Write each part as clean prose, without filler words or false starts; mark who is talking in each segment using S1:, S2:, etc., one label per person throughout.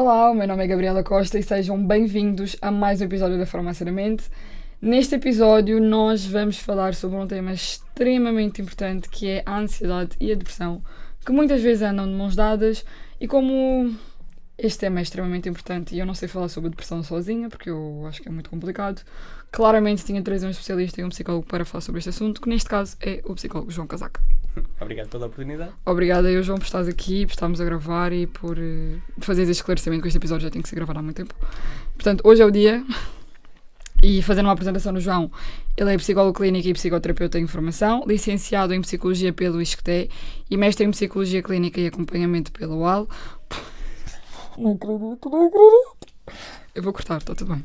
S1: Olá, o meu nome é Gabriela Costa e sejam bem-vindos a mais um episódio da Farmaceiramente. Neste episódio nós vamos falar sobre um tema extremamente importante que é a ansiedade e a depressão, que muitas vezes andam de mãos dadas e como este tema é extremamente importante e eu não sei falar sobre a depressão sozinha porque eu acho que é muito complicado, claramente tinha de trazer um especialista e um psicólogo para falar sobre este assunto, que neste caso é o psicólogo João Casaca.
S2: Obrigado pela oportunidade.
S1: Obrigada eu, João, por estares aqui, por estarmos a gravar e por fazeres este esclarecimento, que este episódio já tem que ser gravado há muito tempo. Portanto, hoje é o dia e fazendo uma apresentação no João, ele é psicólogo clínico e psicoterapeuta em formação, licenciado em Psicologia pelo ISCTE e mestre em Psicologia Clínica e Acompanhamento pela UAL. Não acredito. Eu vou cortar, está tudo bem.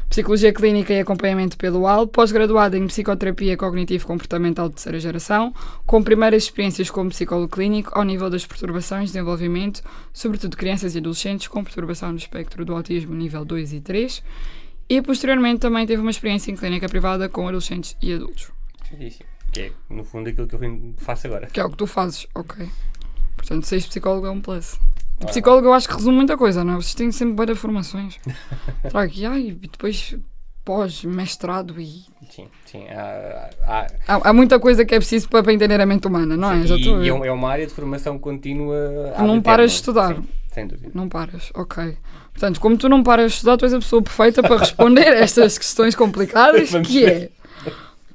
S1: Psicologia Clínica e Acompanhamento pelo UAL, pós-graduada em Psicoterapia Cognitivo-Comportamental de terceira geração, com primeiras experiências como psicólogo clínico ao nível das perturbações de desenvolvimento, sobretudo crianças e adolescentes com perturbação do espectro do autismo nível 2 e 3, e posteriormente também teve uma experiência em clínica privada com adolescentes e adultos.
S2: Isso, que é, no fundo, aquilo que eu faço agora.
S1: Que é o que tu fazes, ok. Portanto, seres psicólogo é um plus. O psicólogo eu acho que resume muita coisa, não é? Vocês têm sempre várias formações. Será que e depois pós-mestrado e...
S2: Sim.
S1: Há muita coisa que é preciso para entender a mente humana, não é?
S2: Sim, e é uma área de formação contínua.
S1: Não paras de estudar.
S2: Sim, sem dúvida.
S1: Não paras, ok. Portanto, como tu não paras de estudar, tu és a pessoa perfeita para responder a estas questões complicadas, que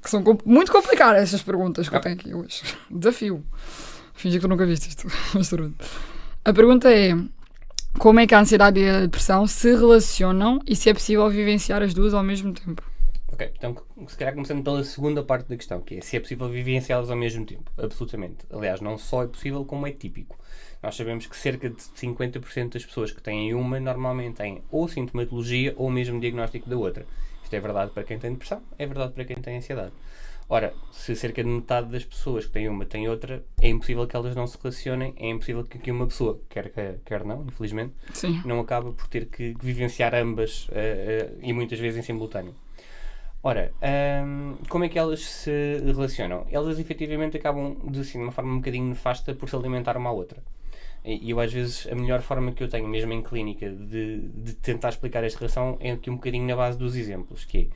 S1: são muito complicadas estas perguntas que eu tenho aqui hoje. Desafio. Fingi que tu nunca viste isto, mas tudo. A pergunta é: como é que a ansiedade e a depressão se relacionam e se é possível vivenciar as duas ao mesmo tempo?
S2: Ok, então se calhar começando pela segunda parte da questão, que é se é possível vivenciá-las ao mesmo tempo. Absolutamente. Aliás, não só é possível, como é típico. Nós sabemos que cerca de 50% das pessoas que têm uma normalmente têm ou sintomatologia ou o mesmo diagnóstico da outra. Isto é verdade para quem tem depressão, é verdade para quem tem ansiedade. Ora, se cerca de metade das pessoas que têm uma têm outra, é impossível que elas não se relacionem, é impossível que uma pessoa, quer não, infelizmente,
S1: Sim.
S2: não acaba por ter que vivenciar ambas e muitas vezes em simultâneo. Ora, como é que elas se relacionam? Elas efetivamente acabam de uma forma um bocadinho nefasta por se alimentar uma à outra. E eu às vezes a melhor forma que eu tenho, mesmo em clínica, de tentar explicar esta relação é aqui um bocadinho na base dos exemplos, que é,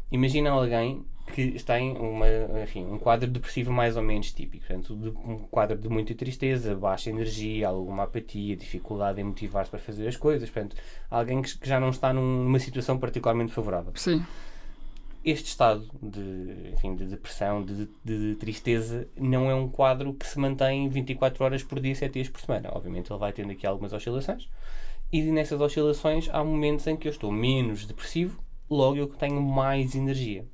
S2: imagina alguém que está em um quadro depressivo mais ou menos típico, portanto, um quadro de muita tristeza, baixa energia, alguma apatia, dificuldade em motivar-se para fazer as coisas, portanto, alguém que já não está numa situação particularmente favorável.
S1: Sim.
S2: Este estado de depressão, de tristeza, não é um quadro que se mantém 24 horas por dia, 7 dias por semana. Obviamente ele vai tendo aqui algumas oscilações, e nessas oscilações há momentos em que eu estou menos depressivo, logo eu tenho mais energia.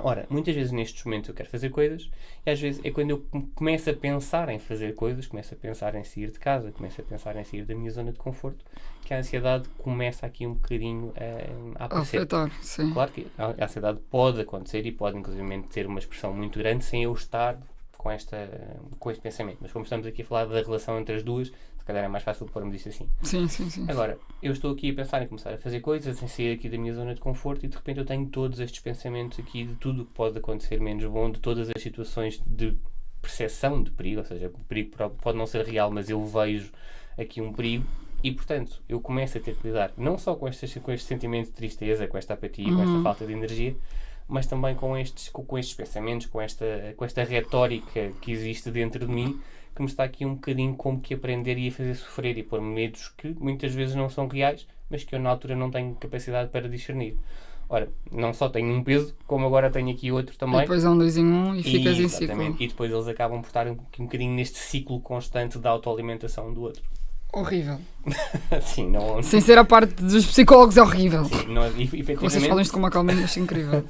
S2: Ora, muitas vezes nestes momentos eu quero fazer coisas e às vezes é quando eu começo a pensar em fazer coisas, começo a pensar em sair de casa, começo a pensar em sair da minha zona de conforto, que a ansiedade começa aqui um bocadinho a aparecer.
S1: Afetar, sim.
S2: Claro que a ansiedade pode acontecer e pode inclusive ter uma expressão muito grande sem eu estar com este pensamento. Mas como estamos aqui a falar da relação entre as duas, se calhar é mais fácil pormos isto assim.
S1: Sim.
S2: Agora, eu estou aqui a pensar em começar a fazer coisas, em sair aqui da minha zona de conforto e de repente eu tenho todos estes pensamentos aqui de tudo o que pode acontecer menos bom, de todas as situações de percepção de perigo, ou seja, o perigo pode não ser real, mas eu vejo aqui um perigo e, portanto, eu começo a ter que lidar não só com este sentimento de tristeza, com esta apatia, com esta falta de energia, mas também com estes pensamentos, com esta retórica que existe dentro de mim, que me está aqui um bocadinho como que aprender e a fazer sofrer e pôr medos que muitas vezes não são reais, mas que eu na altura não tenho capacidade para discernir. Ora, não só tenho um peso, como agora tenho aqui outro também.
S1: E depois é um 2 em 1 e ficas em ciclo.
S2: E depois eles acabam por estar um bocadinho neste ciclo constante da autoalimentação do outro.
S1: Horrível.
S2: Sim, não...
S1: Sem ser a parte dos psicólogos, é horrível.
S2: Sim, efetivamente...
S1: Vocês falam isto com uma calma, acho incrível.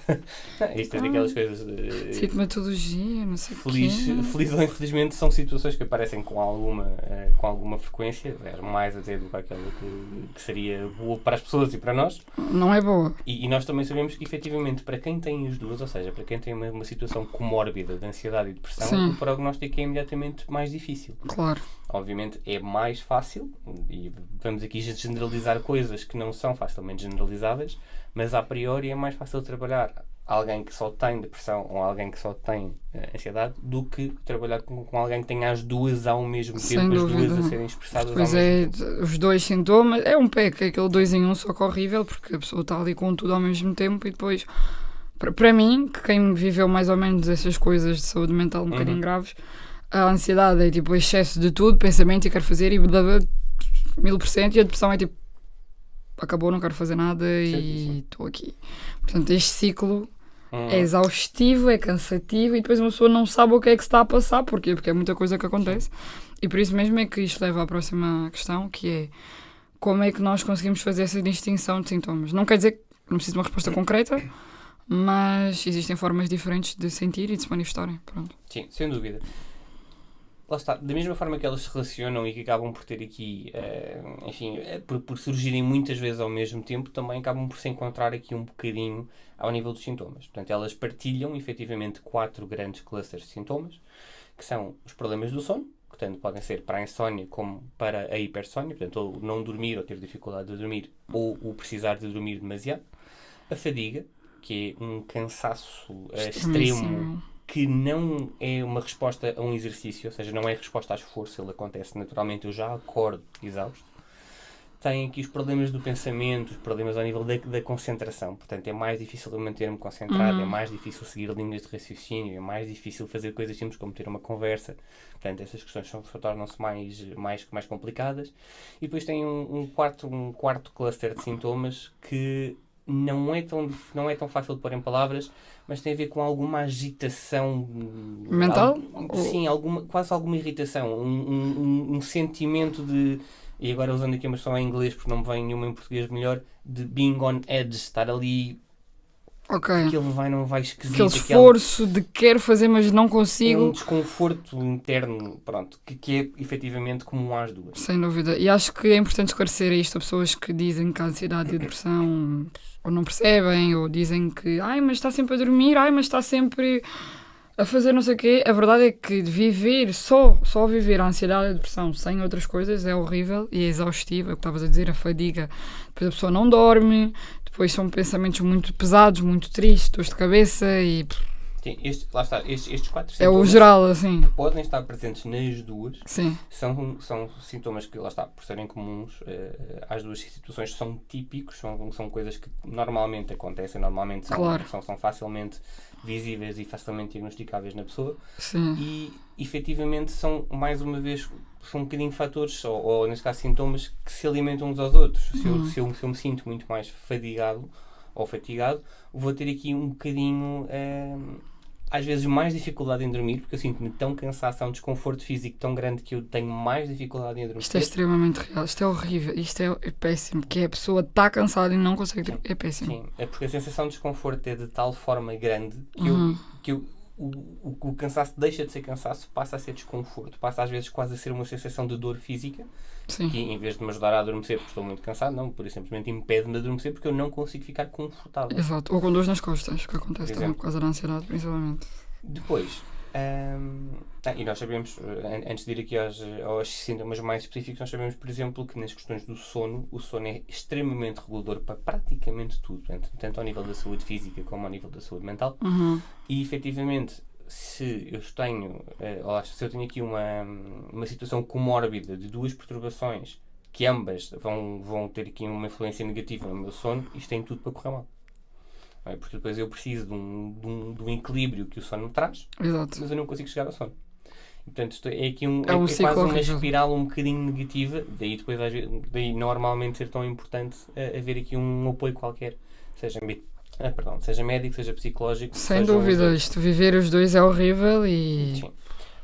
S2: Isto é daquelas coisas...
S1: Sintomatologia, não sei o quê.
S2: Feliz ou infelizmente são situações que aparecem com alguma frequência, mais a dizer do que aquela que seria boa para as pessoas e para nós.
S1: Não é boa.
S2: E nós também sabemos que efetivamente para quem tem as duas, ou seja, para quem tem uma situação comórbida de ansiedade e depressão,
S1: Sim.
S2: o prognóstico é imediatamente mais difícil.
S1: Claro.
S2: Obviamente é mais fácil, e vamos aqui generalizar coisas que não são facilmente generalizáveis, mas a priori é mais fácil trabalhar alguém que só tem depressão ou alguém que só tem ansiedade do que trabalhar com alguém que tenha as duas ao mesmo
S1: Sem
S2: tempo, as
S1: dúvida.
S2: duas a serem expressadas
S1: Pois
S2: ao
S1: é,
S2: mesmo tempo.
S1: os dois sintomas, é um PEC, aquele 2 em 1, só que horrível, porque a pessoa está ali com tudo ao mesmo tempo e depois, para mim, que quem viveu mais ou menos essas coisas de saúde mental um bocadinho graves, a ansiedade é tipo o excesso de tudo, pensamento e quero fazer e 1000%, e a depressão é tipo, acabou, não quero fazer nada e estou aqui. Portanto, este ciclo é exaustivo, é cansativo e depois uma pessoa não sabe o que é que se está a passar. Porquê? Porque é muita coisa que acontece. E por isso mesmo é que isto leva à próxima questão, que é como é que nós conseguimos fazer essa distinção de sintomas. Não quer dizer que não precisa de uma resposta concreta, mas existem formas diferentes de sentir e de se manifestarem. Pronto.
S2: Sim, sem dúvida. Lá está, da mesma forma que elas se relacionam e que acabam por ter aqui, por surgirem muitas vezes ao mesmo tempo, também acabam por se encontrar aqui um bocadinho ao nível dos sintomas. Portanto, elas partilham efetivamente 4 grandes clusters de sintomas, que são os problemas do sono, que tanto podem ser para a insónia como para a hipersónia, portanto, ou não dormir ou ter dificuldade de dormir, ou o precisar de dormir demasiado. A fadiga, que é um cansaço extremo, que não é uma resposta a um exercício, ou seja, não é resposta a esforço, ele acontece naturalmente, eu já acordo exausto. Tem aqui os problemas do pensamento, os problemas ao nível da concentração, portanto é mais difícil eu manter-me concentrado, é mais difícil seguir linhas de raciocínio, é mais difícil fazer coisas simples como ter uma conversa, portanto essas questões tornam-se mais complicadas. E depois tem um quarto cluster de sintomas que não é tão fácil de pôr em palavras, mas tem a ver com alguma agitação
S1: mental?
S2: Sim, quase alguma irritação, um sentimento de, e agora usando aqui uma expressão em inglês porque não me vem nenhuma em português melhor, de being on edge, estar ali, aquele não vai esquisito,
S1: aquele esforço de quero fazer mas não consigo,
S2: um desconforto interno, pronto, que é efetivamente comum às duas.
S1: sem dúvida. E acho que é importante esclarecer isto a pessoas que dizem que a ansiedade e a depressão ou não percebem, ou dizem que mas está sempre a dormir, mas está sempre a fazer não sei o quê. A verdade é que viver, só viver a ansiedade e a depressão sem outras coisas é horrível e é exaustivo, é o que estavas a dizer, a fadiga. Depois a pessoa não dorme, depois são pensamentos muito pesados, muito tristes, dores de cabeça e...
S2: Sim, lá está, estes 4 sintomas
S1: é o geral, assim.
S2: podem estar presentes nas duas.
S1: Sim.
S2: São sintomas que, lá está, por serem comuns às duas situações, são típicos, são coisas que normalmente acontecem, normalmente são facilmente visíveis e facilmente diagnosticáveis na pessoa.
S1: Sim.
S2: E, efetivamente, são, mais uma vez, são um bocadinho fatores, ou neste caso, sintomas que se alimentam uns aos outros. Se eu me sinto muito mais fatigado, vou ter aqui um bocadinho, às vezes, mais dificuldade em dormir, porque eu sinto-me tão cansado, há um desconforto físico tão grande que eu tenho mais dificuldade em dormir.
S1: Isto é extremamente real, isto é horrível, isto é péssimo, que a pessoa está cansada e não consegue dormir, é péssimo.
S2: Sim, é porque a sensação de desconforto é de tal forma grande que o cansaço deixa de ser cansaço, passa a ser desconforto, passa às vezes quase a ser uma sensação de dor física.
S1: Sim.
S2: Que em vez de me ajudar a adormecer porque estou muito cansado, não, por isso simplesmente impede-me de adormecer porque eu não consigo ficar confortável.
S1: Exato, ou com dores nas costas, que acontece também por causa da ansiedade, principalmente.
S2: Depois, e nós sabemos, antes de ir aqui aos sintomas mais específicos, nós sabemos, por exemplo, que nas questões do sono, o sono é extremamente regulador para praticamente tudo, tanto ao nível da saúde física como ao nível da saúde mental. E, efetivamente, se eu tenho aqui uma situação comórbida de duas perturbações que ambas vão ter aqui uma influência negativa no meu sono, isto tem tudo para correr mal. Porque depois eu preciso de um equilíbrio que o sono me traz,
S1: Exato.
S2: mas eu não consigo chegar ao sono. E, portanto, é aqui quase uma espiral um bocadinho negativa, daí normalmente ser tão importante haver aqui um apoio qualquer, seja médico, seja psicológico.
S1: Sem dúvida, isto viver os dois é horrível e...
S2: Sim.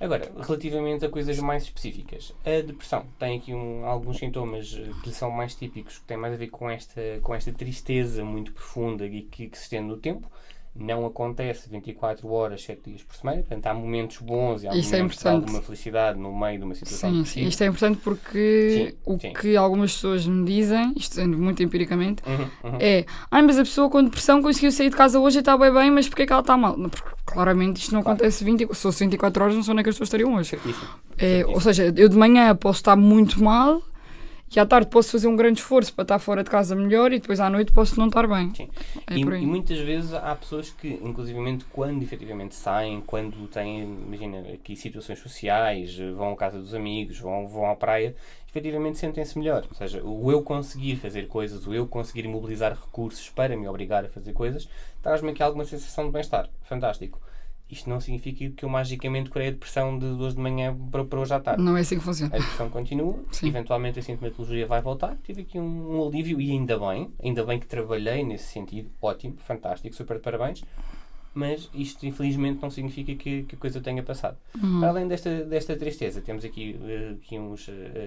S2: Agora, relativamente a coisas mais específicas, a depressão tem aqui alguns sintomas que são mais típicos, que têm mais a ver com esta tristeza muito profunda e que se estende no tempo. Não acontece 24 horas, 7 dias por semana, portanto há momentos bons e há momentos de alguma felicidade no meio de uma situação.
S1: Sim, isto é importante porque que algumas pessoas me dizem, isto sendo muito empiricamente, é mas a pessoa com depressão conseguiu sair de casa hoje e está bem, mas porquê é que ela está mal? Porque claramente isto não acontece se fosse 24 horas, não sei onde é que as pessoas estariam hoje.
S2: Certíssimo.
S1: Ou seja, eu de manhã posso estar muito mal e à tarde posso fazer um grande esforço para estar fora de casa melhor e depois à noite posso não estar bem.
S2: Sim.
S1: É
S2: E
S1: por aí.
S2: muitas vezes há pessoas que, inclusivamente, quando efetivamente saem, quando têm, imagina, aqui situações sociais, vão à casa dos amigos, vão à praia, efetivamente sentem-se melhor. Ou seja, o eu conseguir fazer coisas, o eu conseguir mobilizar recursos para me obrigar a fazer coisas, traz-me aqui alguma sensação de bem-estar. Fantástico. Isto não significa que eu magicamente curei a depressão de hoje de manhã para hoje à tarde.
S1: Não é assim que funciona.
S2: A depressão continua,
S1: Sim.
S2: eventualmente a sintomatologia vai voltar. Tive aqui um alívio e ainda bem que trabalhei nesse sentido. Ótimo, fantástico, super de parabéns. Mas isto infelizmente não significa que a coisa tenha passado. Para além desta tristeza, temos aqui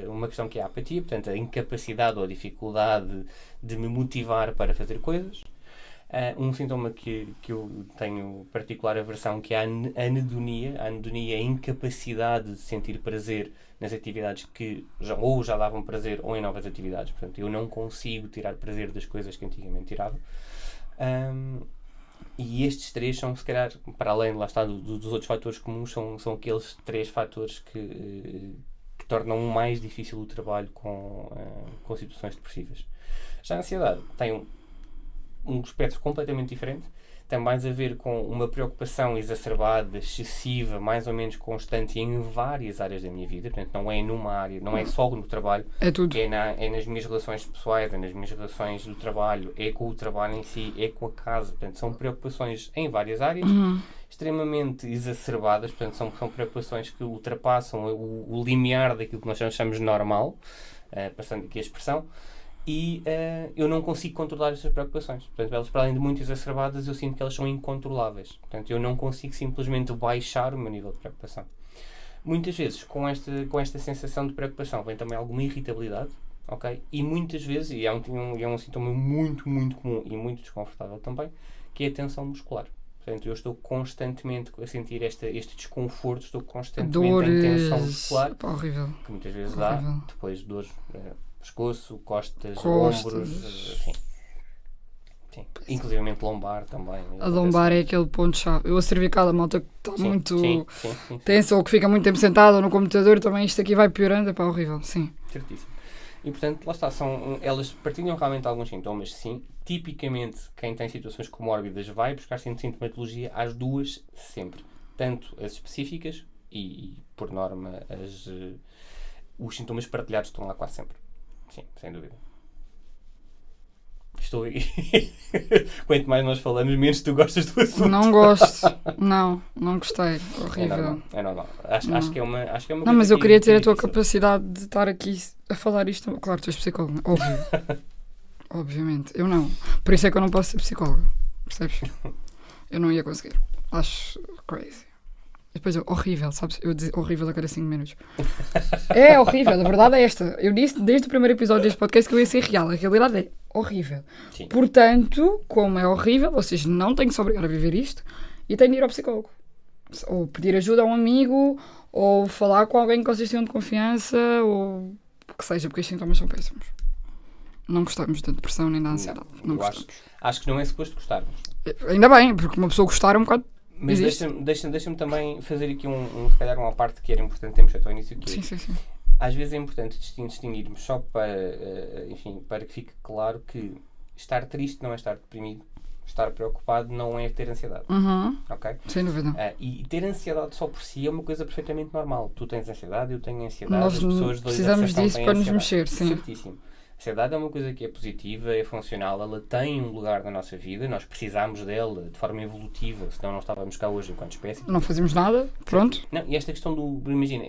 S2: uma questão que é a apatia, portanto a incapacidade ou a dificuldade de me motivar para fazer coisas. Um sintoma que eu tenho particular aversão, que é a anedonia. A anedonia é a incapacidade de sentir prazer nas atividades que já davam prazer ou em novas atividades. Portanto, eu não consigo tirar prazer das coisas que antigamente tirava. E estes três são, se calhar, para além lá está, dos outros fatores comuns, são aqueles três fatores que tornam mais difícil o trabalho com situações depressivas. Já a ansiedade tem um espectro completamente diferente, tem mais a ver com uma preocupação exacerbada, excessiva, mais ou menos constante em várias áreas da minha vida. Portanto, não é numa área, não é só no trabalho,
S1: É tudo.
S2: é nas minhas relações pessoais, é nas minhas relações do trabalho, é com o trabalho em si, é com a casa. Portanto, são preocupações em várias áreas, extremamente exacerbadas. Portanto, são preocupações que ultrapassam o limiar daquilo que nós chamamos normal, passando aqui a expressão. E eu não consigo controlar estas preocupações. Portanto, elas, para além de muito exacerbadas, eu sinto que elas são incontroláveis. Portanto, eu não consigo simplesmente baixar o meu nível de preocupação. Muitas vezes, com esta sensação de preocupação, vem também alguma irritabilidade, ok? E muitas vezes, e é um sintoma muito, muito comum e muito desconfortável também, que é a tensão muscular. Portanto, eu estou constantemente a sentir este desconforto, estou constantemente em tensão muscular,
S1: Horrível.
S2: que muitas vezes
S1: Horrível.
S2: dá depois dores... pescoço, costas,
S1: Costas.
S2: ombros, sim. Inclusivamente lombar também.
S1: A lombar é aquele ponto-chave. Eu a cervical, a malta que está muito
S2: sim.
S1: tensa ou que fica muito tempo sentado ou no computador, também isto aqui vai piorando, é pá, horrível, sim.
S2: Certíssimo. E portanto, lá está, elas partilham realmente alguns sintomas, sim. Tipicamente, quem tem situações comórbidas vai buscar sintomatologia às duas sempre. Tanto as específicas e por norma, os sintomas partilhados estão lá quase sempre. Sim, sem dúvida. Estou aí. Quanto mais nós falamos, menos tu gostas do assunto.
S1: Não gosto. Não gostei. Horrível.
S2: É normal. Acho que é uma
S1: Não, mas eu queria ter a tua
S2: difícil.
S1: capacidade de estar aqui a falar isto. Claro, tu és psicóloga, óbvio. Obviamente. Eu não. Por isso é que eu não posso ser psicóloga. Percebes? Eu não ia conseguir. Acho crazy. E depois horrível, sabes? Eu disse horrível a cada 5 minutos. É horrível, a verdade é esta. Eu disse desde o primeiro episódio deste podcast que eu ia ser real. A realidade é horrível.
S2: Sim.
S1: Portanto, como é horrível, ou seja, não tenho que se obrigar a viver isto e tenho de ir ao psicólogo. Ou pedir ajuda a um amigo, ou falar com alguém que vocês tenham de confiança, ou o que seja, porque os sintomas são péssimos. Não gostamos da depressão nem da ansiedade. Não
S2: eu
S1: gostamos.
S2: acho que não é suposto gostarmos.
S1: Ainda bem, porque uma pessoa gostar é um bocado...
S2: Mas
S1: existe.
S2: deixa-me também fazer aqui se calhar uma parte que era importante termos feito ao início, que
S1: Sim.
S2: às vezes é importante distinguirmos só para que fique claro que estar triste não é estar deprimido, estar preocupado não é ter ansiedade. Ok?
S1: Sem dúvida.
S2: E ter ansiedade só por si é uma coisa perfeitamente normal. Tu tens ansiedade, eu tenho ansiedade,
S1: Nós
S2: as pessoas da
S1: precisamos
S2: associação
S1: disso
S2: têm
S1: para nos
S2: ansiedade.
S1: mexer, sim.
S2: Certíssimo. A ansiedade é uma coisa que é positiva, é funcional, ela tem um lugar na nossa vida, nós precisamos dela de forma evolutiva, senão não estávamos cá hoje enquanto espécie.
S1: Não fazemos nada, pronto.
S2: Não, e esta questão imagina,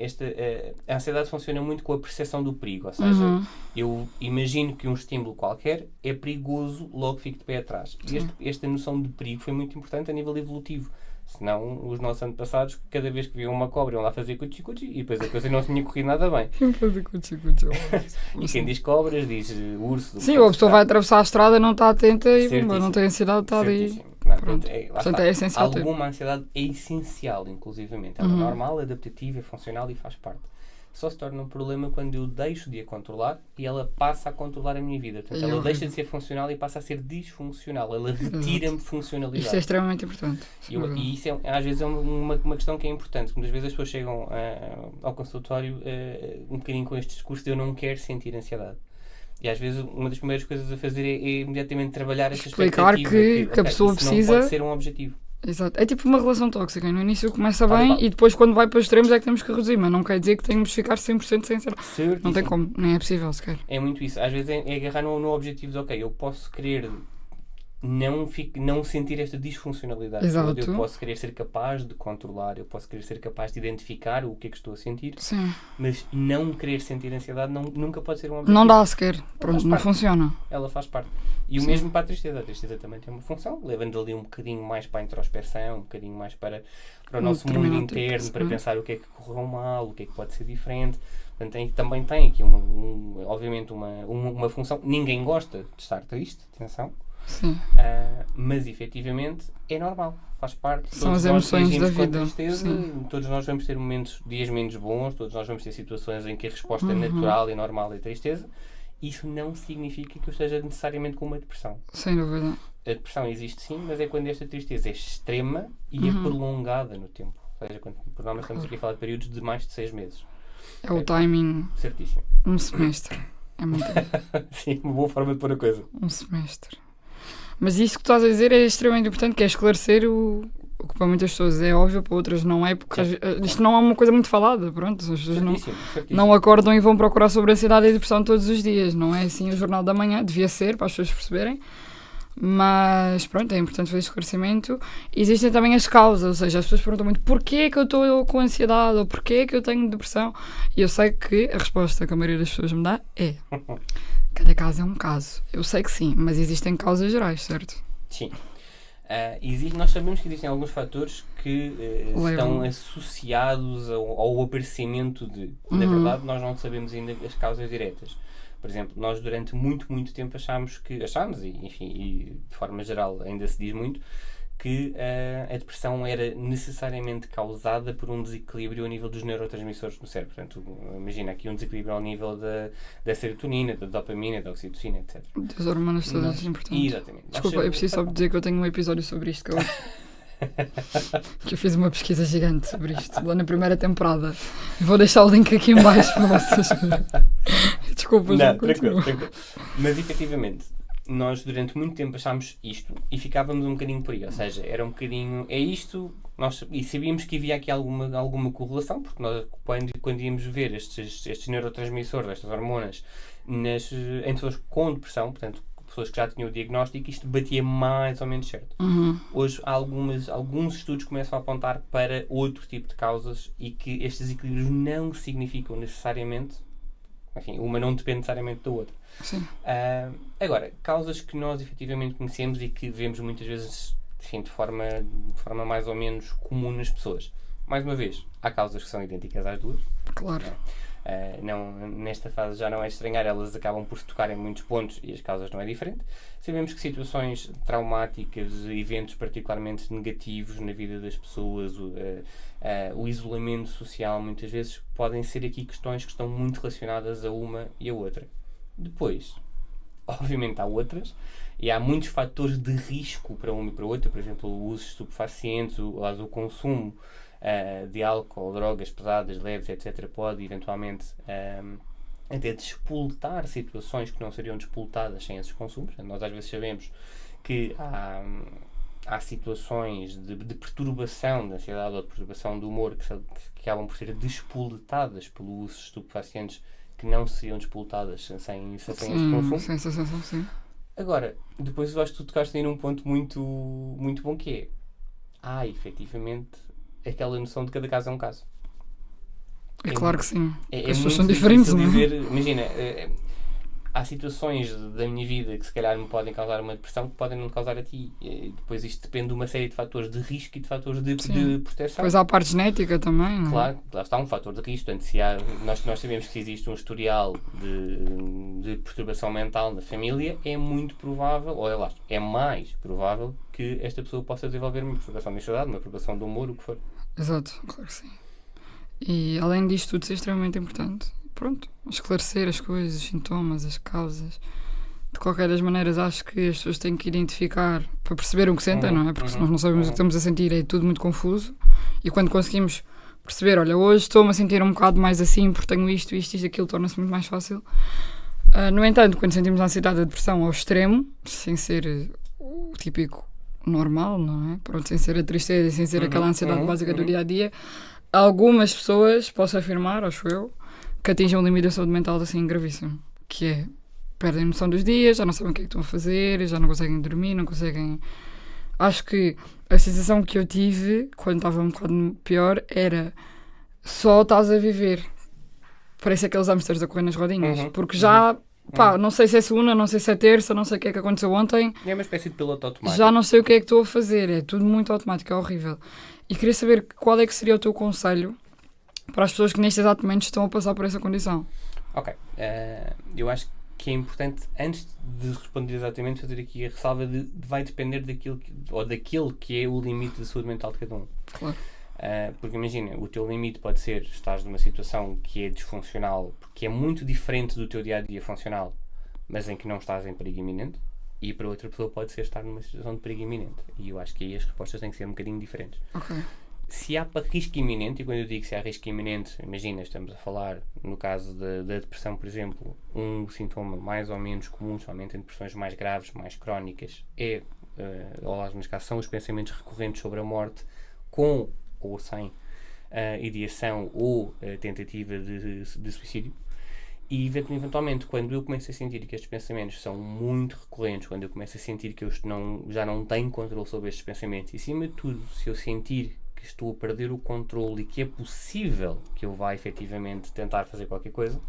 S2: a ansiedade funciona muito com a percepção do perigo, ou seja, eu imagino que um estímulo qualquer é perigoso, logo fico de pé atrás. E esta noção de perigo foi muito importante a nível evolutivo. Senão, os nossos antepassados, cada vez que viam uma cobra, iam lá fazer cuchi-cuchi e depois a coisa não tinha corrido nada bem.
S1: Fazer
S2: E quem diz cobras, diz urso.
S1: Sim, ou a pessoa vai atravessar a estrada, não está atenta e pumba, não tem ansiedade, está ali.
S2: Certíssimo. Não,
S1: Pronto. Portanto, é essencial ter.
S2: Alguma ansiedade é essencial, inclusivamente. Ela é normal, adaptativa, é funcional e faz parte. Só se torna um problema quando eu deixo de a controlar e ela passa a controlar a minha vida. Portanto, ela deixa de ser funcional e passa a ser disfuncional. Ela retira-me funcionalidade.
S1: Isto é extremamente importante.
S2: E isso às vezes é uma questão que é importante. Muitas vezes as pessoas chegam ao consultório um bocadinho com este discurso de eu não quero sentir ansiedade. E às vezes uma das primeiras coisas a fazer é imediatamente trabalhar essa
S1: Explicar
S2: expectativa.
S1: que a pessoa
S2: isso
S1: precisa...
S2: não pode ser um objetivo.
S1: Exato. É tipo uma relação tóxica. No início começa bem
S2: Claro.
S1: e depois quando vai para os extremos é que temos que reduzir. Mas não quer dizer que temos que ficar 100% sem ser...
S2: Certíssimo.
S1: Não tem como. Nem é possível sequer.
S2: É muito isso. Às vezes é agarrar no objetivo de, ok, eu posso querer não sentir esta disfuncionalidade.
S1: Exato.
S2: Eu posso querer ser capaz de controlar, eu posso querer ser capaz de identificar o que é que estou a sentir,
S1: Sim.
S2: mas não querer sentir ansiedade nunca pode ser um objetivo.
S1: Não dá sequer. Pronto,
S2: faz
S1: não
S2: parte.
S1: funciona.
S2: Ela faz parte. E o
S1: Sim.
S2: mesmo para a tristeza. A tristeza também tem uma função, levando ali um bocadinho mais para a introspeção, um bocadinho mais para o nosso mundo
S1: determinado tipo,
S2: interno, para
S1: sim.
S2: pensar o que é que correu mal, o que é que pode ser diferente. Portanto, também tem aqui, obviamente, uma função. Ninguém gosta de estar triste, atenção.
S1: Sim.
S2: Mas efetivamente é normal, faz parte.
S1: São
S2: Todos
S1: as
S2: nós
S1: emoções
S2: reagimos
S1: da
S2: com
S1: vida.
S2: tristeza,
S1: Sim.
S2: todos nós vamos ter dias menos bons, todos nós vamos ter situações em que a resposta
S1: Uhum.
S2: natural e normal é tristeza. Isso não significa que eu esteja necessariamente com uma depressão.
S1: Sem dúvida.
S2: A depressão existe sim, mas é quando esta tristeza é extrema e é prolongada no tempo. Ou seja, por norma estamos aqui a falar de períodos de mais de 6 meses.
S1: É o timing.
S2: Certíssimo.
S1: Um semestre. É muito
S2: Sim, uma boa forma de pôr a coisa.
S1: um semestre. Mas isso que tu estás a dizer é extremamente importante, que é esclarecer o que para muitas pessoas é óbvio, para outras não é, porque isto não é uma coisa muito falada, pronto, as pessoas
S2: Certíssimo.
S1: não acordam e vão procurar sobre a ansiedade e depressão todos os dias, não é assim o jornal da manhã, devia ser, para as pessoas perceberem, mas pronto, é importante fazer esclarecimento. Existem também as causas, ou seja, as pessoas perguntam muito porquê é que eu estou com ansiedade ou porquê é que eu tenho depressão, e eu sei que a resposta que a maioria das pessoas me dá é cada caso é um caso. Eu sei que sim, mas existem causas gerais, certo?
S2: Sim. Nós sabemos que existem alguns fatores que estão associados ao aparecimento de... Na verdade, nós não sabemos ainda as causas diretas. Por exemplo, nós durante muito, muito tempo achámos, e de forma geral ainda se diz muito, que a depressão era necessariamente causada por um desequilíbrio a nível dos neurotransmissores no cérebro. Portanto, imagina aqui um desequilíbrio ao nível da serotonina, da dopamina, da oxitocina, etc.
S1: Das hormonas todas importantes.
S2: Exatamente.
S1: Desculpa, eu preciso só dizer que eu tenho um episódio sobre isto que eu fiz uma pesquisa gigante sobre isto lá na primeira temporada. Vou deixar o link aqui em baixo para vocês. Desculpa,
S2: não, tranquilo. Mas efetivamente, nós durante muito tempo achámos isto e ficávamos um bocadinho por aí, ou seja, era um bocadinho, é isto, e sabíamos que havia aqui alguma correlação, porque nós quando íamos ver estes neurotransmissores, estas hormonas, em pessoas com depressão, portanto, pessoas que já tinham o diagnóstico, isto batia mais ou menos certo. Hoje alguns estudos começam a apontar para outro tipo de causas e que estes equilíbrios não significam necessariamente, enfim, uma não depende necessariamente da outra.
S1: Sim.
S2: Agora, causas que nós efetivamente conhecemos e que vemos muitas vezes, enfim, de forma mais ou menos comum nas pessoas. Mais uma vez, há causas que são idênticas às duas.
S1: Claro.
S2: Nesta fase já não é estranhar, elas acabam por se tocar em muitos pontos e as causas não é diferente. Sabemos que situações traumáticas, eventos particularmente negativos na vida das pessoas, o isolamento social, muitas vezes podem ser aqui questões que estão muito relacionadas a uma e a outra. Depois, obviamente há outras, e há muitos fatores de risco para uma e para outra, por exemplo, o uso de estupefacientes, o consumo de álcool, drogas pesadas, leves, etc., pode eventualmente até despoltar situações que não seriam despoltadas sem esses consumos. Nós às vezes sabemos que há situações de perturbação da ansiedade ou de perturbação do humor que acabam por ser despoletadas pelo uso de estupefacientes que não seriam despoltadas sem esse consumo.
S1: Sem essa sensação, sim.
S2: Agora, depois eu acho que tu tocaste aí num ponto muito, muito bom, que é efetivamente aquela noção de cada caso é um caso.
S1: É claro que sim.
S2: É
S1: as pessoas
S2: muito
S1: são diferentes, não é?
S2: dizer, imagina, há situações da minha vida que se calhar me podem causar uma depressão que podem não causar a ti. E depois isto depende de uma série de fatores de risco e de fatores de proteção.
S1: Depois há a parte genética também, não é?
S2: Claro, lá está um fator de risco. Portanto, nós sabemos que se existe um historial de perturbação mental na família, é muito provável, é mais provável que esta pessoa possa desenvolver uma perturbação de ansiedade, uma perturbação do humor, o que for.
S1: Exato, claro que sim. E além disto tudo ser extremamente importante, pronto, esclarecer as coisas, os sintomas, as causas. De qualquer das maneiras, acho que as pessoas têm que identificar para perceber o que sentem, não é? Porque se nós não sabemos o que estamos a sentir, é tudo muito confuso. E quando conseguimos perceber, olha, hoje estou-me a sentir um bocado mais assim porque tenho isto, aquilo, torna-se muito mais fácil. No entanto, quando sentimos a ansiedade e a depressão ao extremo, sem ser o típico normal, não é? Pronto, sem ser a tristeza e sem ser aquela ansiedade básica do dia a dia, algumas pessoas, posso afirmar, acho eu, que atingem um limite da saúde mental assim gravíssimo, que é perdem noção dos dias, já não sabem o que é que estão a fazer, já não conseguem dormir, não conseguem. Acho que a sensação que eu tive quando estava um bocado pior era só estás a viver. Parece aqueles hamsters a correr nas rodinhas, porque já, não sei se é segunda, não sei se é terça, não sei o que é que aconteceu ontem.
S2: É uma espécie de piloto automático.
S1: Já não sei o que é que estou a fazer, é tudo muito automático, é horrível. E queria saber qual é que seria o teu conselho para as pessoas que neste exato momento estão a passar por essa condição.
S2: Ok, eu acho que é importante, antes de responder exatamente, fazer aqui a ressalva de vai depender daquilo daquele que é o limite da saúde mental de cada um.
S1: Claro.
S2: Porque imagina, o teu limite pode ser estás numa situação que é disfuncional, que é muito diferente do teu dia-a-dia funcional, mas em que não estás em perigo iminente, e para outra pessoa pode ser estar numa situação de perigo iminente. E eu acho que aí as respostas têm que ser um bocadinho diferentes.
S1: Ok.
S2: Se há para risco iminente, e quando eu digo se há risco iminente, imagina, estamos a falar, no caso da depressão, por exemplo, um sintoma mais ou menos comum, somente em depressões mais graves, mais crónicas, ou lá nos casos, são os pensamentos recorrentes sobre a morte, com ou sem ideação ou tentativa de suicídio. E eventualmente, quando eu começo a sentir que estes pensamentos são muito recorrentes, quando eu começo a sentir que eu já não tenho controle sobre estes pensamentos, e acima de tudo, se eu sentir que estou a perder o controle e que é possível que eu vá efetivamente tentar fazer qualquer coisa,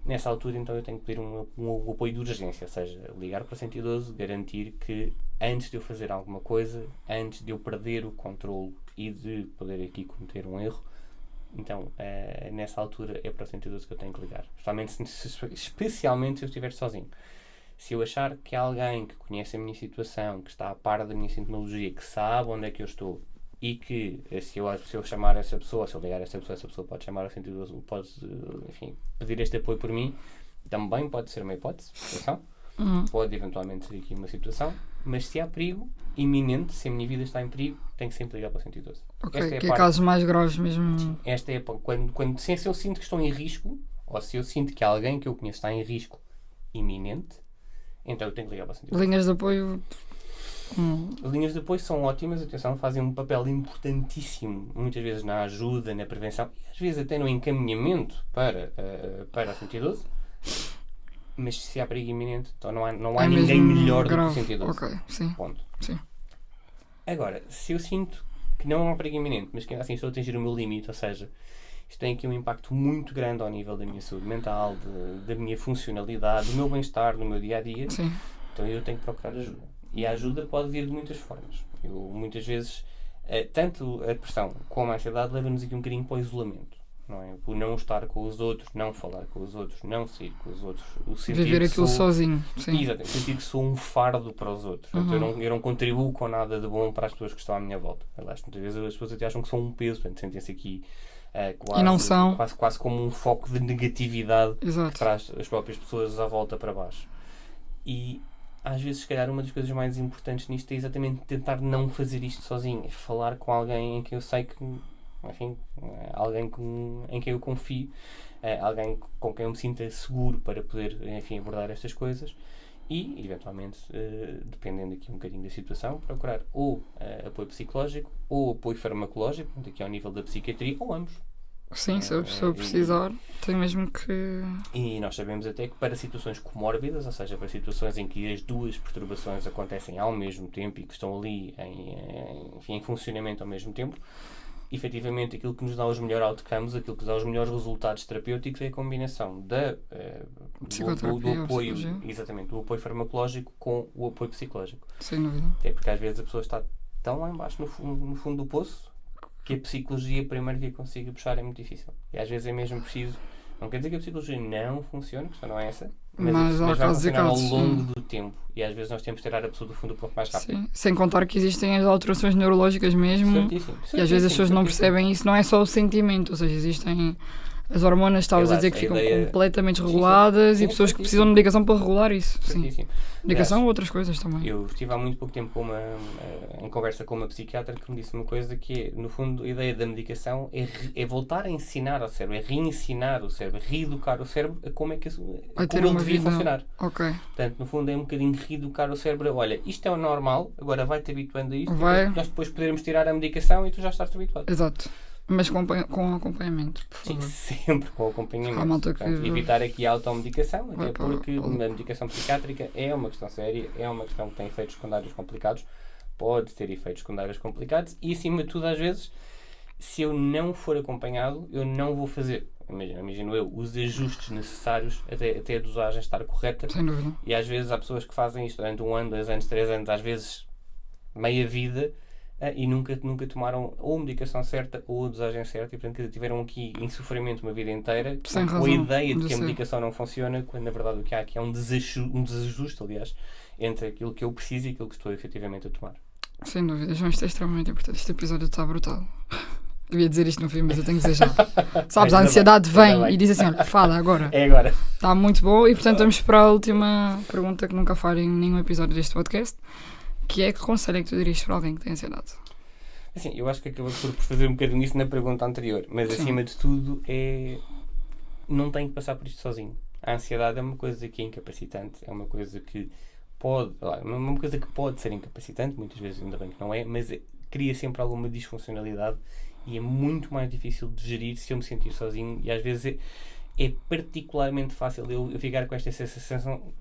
S2: nessa altura então eu tenho que pedir um apoio de urgência, ou seja, ligar para 112, garantir que antes de eu fazer alguma coisa, antes de eu perder o controle e de poder aqui cometer um erro, então nessa altura é para o 112 que eu tenho que ligar, especialmente se eu estiver sozinho. Se eu achar que há alguém que conhece a minha situação, que está a par da minha sintomatologia, que sabe onde é que eu estou, e que se eu chamar essa pessoa, se eu ligar essa pessoa pode chamar ao 112, pode, enfim, pedir este apoio por mim, também pode ser uma hipótese, situação. Pode eventualmente ser aqui uma situação, mas se há perigo iminente, se a minha vida está em perigo, tenho que sempre ligar para o 112.
S1: Ok, que é casos mais graves mesmo.
S2: Sim, esta é quando se eu sinto que estou em risco, ou se eu sinto que alguém que eu conheço está em risco iminente, então eu tenho que ligar para o 112.
S1: Linhas de apoio.
S2: As linhas de apoio são ótimas, atenção, fazem um papel importantíssimo, muitas vezes na ajuda, na prevenção, e às vezes até no encaminhamento para a 112, mas se há perigo iminente, então não há ninguém melhor do que o 112.
S1: Ok, sim.
S2: Ponto.
S1: Sim.
S2: Agora, se eu sinto que não há perigo iminente, mas que ainda assim estou a atingir o meu limite, ou seja, isto tem aqui um impacto muito grande ao nível da minha saúde mental, da minha funcionalidade, do meu bem-estar, no meu dia-a-dia, então eu tenho que procurar ajuda. E a ajuda pode vir de muitas formas. Eu, muitas vezes, tanto a depressão como a ansiedade leva-nos aqui um bocadinho para o isolamento. Não é? Por não estar com os outros, não falar com os outros, não sair com os outros.
S1: Viver aquilo sozinho. Sim.
S2: Exatamente. Sentir que sou um fardo para os outros. Portanto, eu não contribuo com nada de bom para as pessoas que estão à minha volta. Aliás, muitas vezes as pessoas até acham que são um peso. Portanto, sentem-se aqui
S1: e não são.
S2: quase como um foco de negatividade.
S1: Exato.
S2: Que traz as próprias pessoas à volta para baixo. E às vezes, se calhar, uma das coisas mais importantes nisto é exatamente tentar não fazer isto sozinho. É falar com alguém em quem eu sei que, enfim, alguém em quem eu confio, alguém com quem eu me sinta seguro para poder, enfim, abordar estas coisas e, eventualmente, dependendo aqui um bocadinho da situação, procurar ou apoio psicológico ou apoio farmacológico, aqui ao nível da psiquiatria, ou ambos.
S1: Sim, se a pessoa precisar, tem mesmo que...
S2: E nós sabemos até que para situações comórbidas, ou seja, para situações em que as duas perturbações acontecem ao mesmo tempo e que estão ali em funcionamento ao mesmo tempo, efetivamente aquilo que nos dá os melhores outcomes, aquilo que nos dá os melhores resultados terapêuticos é a combinação do apoio, exatamente, do apoio farmacológico com o apoio psicológico.
S1: Sem dúvida.
S2: Até porque às vezes a pessoa está tão lá em baixo, no fundo do poço, que a psicologia primeiro que a consiga puxar é muito difícil. E às vezes é mesmo preciso... Não quer dizer que a psicologia não funcione, que não é essa, mas vai funcionar ao longo do tempo. E às vezes nós temos que tirar a pessoa do fundo do ponto mais rápido.
S1: Sim. Sem contar que existem as alterações neurológicas mesmo.
S2: Certíssimo.
S1: E às vezes as pessoas não percebem isso. Não é só o sentimento. Ou seja, existem As hormonas, estavas a dizer que ficam completamente reguladas e pessoas que precisam de medicação para regular isso. Sim. Medicação ou outras coisas também.
S2: Eu estive há muito pouco tempo em conversa com uma psiquiatra que me disse uma coisa que é, no fundo, a ideia da medicação é voltar a ensinar ao cérebro, é reensinar o cérebro, reeducar o cérebro a como é que como ele devia funcionar.
S1: Ok.
S2: Portanto, no fundo, é um bocadinho reeducar o cérebro. Olha, isto é o normal, agora vai-te habituando a isto. Nós depois poderemos tirar a medicação e tu já estás habituado.
S1: Exato. Mas com acompanhamento, por favor.
S2: Sim, sempre com acompanhamento. Portanto, evitar aqui a automedicação, até porque a medicação psiquiátrica é uma questão séria, é uma questão que tem efeitos secundários complicados, pode ter efeitos secundários complicados e, acima de tudo, às vezes, se eu não for acompanhado, eu não vou fazer, imagino eu, os ajustes necessários até a dosagem estar correta.
S1: Sem dúvida.
S2: E às vezes há pessoas que fazem isto durante 1 ano, 2 anos, 3 anos, às vezes meia vida, e nunca tomaram ou a medicação certa ou a dosagem certa e, portanto, tiveram aqui em sofrimento uma vida inteira com a ideia de que a medicação não funciona, quando na verdade o que há aqui é um desajuste, aliás, entre aquilo que eu preciso e aquilo que estou efetivamente a tomar.
S1: Sem dúvida, João, isto é extremamente importante. Este episódio está brutal. Eu ia dizer isto no fim, mas eu tenho que dizer já. Sabes, a ansiedade vem e diz assim, olha, fala agora.
S2: É agora.
S1: Está muito bom e, portanto, vamos para a última pergunta que nunca falha em nenhum episódio deste podcast, que é: que conselho é que tu dirias para alguém que tem ansiedade?
S2: Assim, eu acho que acabou por fazer um bocadinho isso na pergunta anterior, mas acima de tudo não tem que passar por isto sozinho. A ansiedade é uma coisa que é incapacitante, é uma coisa que pode ser incapacitante, muitas vezes ainda bem que não é, mas cria sempre alguma disfuncionalidade e é muito mais difícil de gerir se eu me sentir sozinho, e às vezes é particularmente fácil eu ficar com esta sensação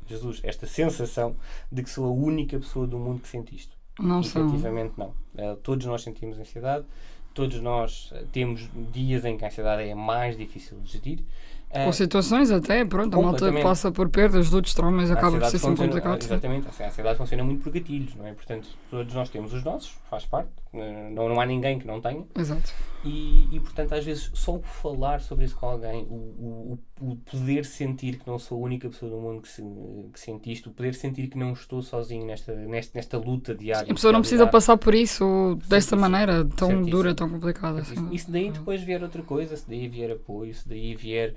S2: de que sou a única pessoa do mundo que sente isto.
S1: Não
S2: efetivamente não. Todos nós sentimos ansiedade, todos nós temos dias em que a ansiedade é mais difícil de gerir.
S1: Com situações até, pronto, a malta passa por perdas, lutos, traumas, acaba por ser sempre complicado.
S2: Exatamente, a ansiedade funciona muito por gatilhos, não é? Portanto, todos nós temos os nossos, faz parte, não há ninguém que não tenha.
S1: Exato.
S2: E portanto, às vezes, só o falar sobre isso com alguém, o poder sentir que não sou a única pessoa do mundo que sente isto, o poder sentir que não estou sozinho nesta luta diária.
S1: A pessoa não precisa passar por isso desta maneira tão dura, tão complicada.
S2: Assim. E se daí depois vier outra coisa, se daí vier apoio, se daí vier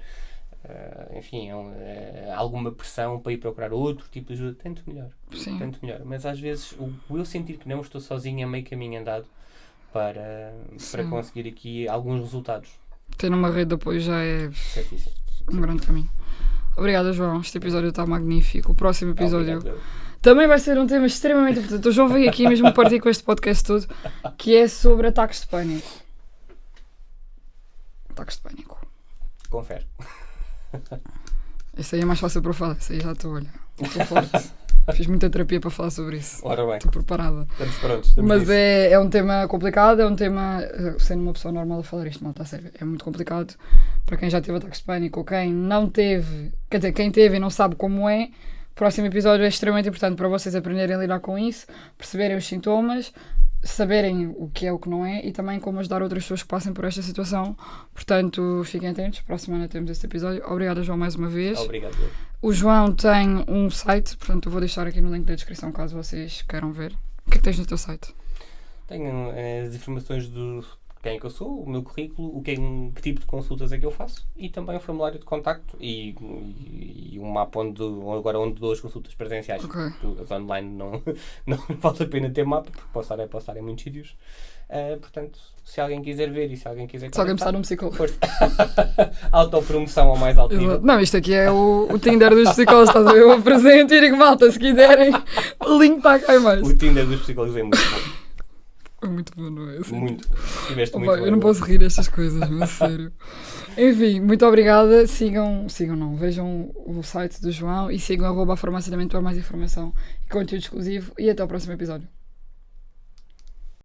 S2: alguma pressão para ir procurar outro tipo de ajuda, tanto melhor.
S1: Sim.
S2: Tanto melhor. Mas às vezes o eu sentir que não estou sozinho é meio caminho andado para conseguir aqui alguns resultados.
S1: Ter uma rede de apoio já é
S2: certíssimo.
S1: Grande caminho. Obrigada, João. Este episódio está magnífico. O próximo episódio também vai ser um tema extremamente importante. O João veio aqui mesmo partir com este podcast todo, que é sobre ataques de pânico. Ataques de pânico.
S2: Confere.
S1: Esse aí é mais fácil para falar. Esse aí já estou, olha. Estou forte. Fiz muita terapia para falar sobre isso.
S2: Ora bem.
S1: Estou preparada.
S2: Estamos prontos.
S1: Mas é um tema complicado, é um tema, sendo uma pessoa normal a falar isto, não está sério. É muito complicado para quem já teve ataques de pânico ou quem não teve, quer dizer, quem teve e não sabe como é. O próximo episódio é extremamente importante para vocês aprenderem a lidar com isso, perceberem os sintomas, saberem o que é o que não é e também como ajudar outras pessoas que passem por esta situação. Portanto, fiquem atentos. Para a semana temos este episódio. Obrigada, João, mais uma vez.
S2: Obrigado.
S1: O João tem um site, portanto eu vou deixar aqui no link da descrição caso vocês queiram ver. O que é que tens no teu site?
S2: Tenho as informações do quem é que eu sou, o meu currículo, que tipo de consultas é que eu faço e também o formulário de contacto e um mapa onde dou as consultas presenciais.
S1: Okay.
S2: As online não vale a pena ter mapa porque posso estar em muitos sítios. Portanto, se alguém quiser ver e se alguém quiser...
S1: Se alguém precisar de um psicólogo.
S2: Autopromoção ao mais alto nível.
S1: Não, isto aqui é o Tinder dos psicólogos, estás a ver? Eu apresento e digo, malta, se quiserem, o link está cá em mais.
S2: O Tinder dos psicólogos é muito bom.
S1: É muito bom, não é? Assim,
S2: muito. Tiveste muito bom.
S1: Eu não posso rir destas coisas, mas sério. Enfim, muito obrigada. Vejam o site do João e sigam @farmaciamento para mais informação e conteúdo exclusivo. E até ao próximo episódio.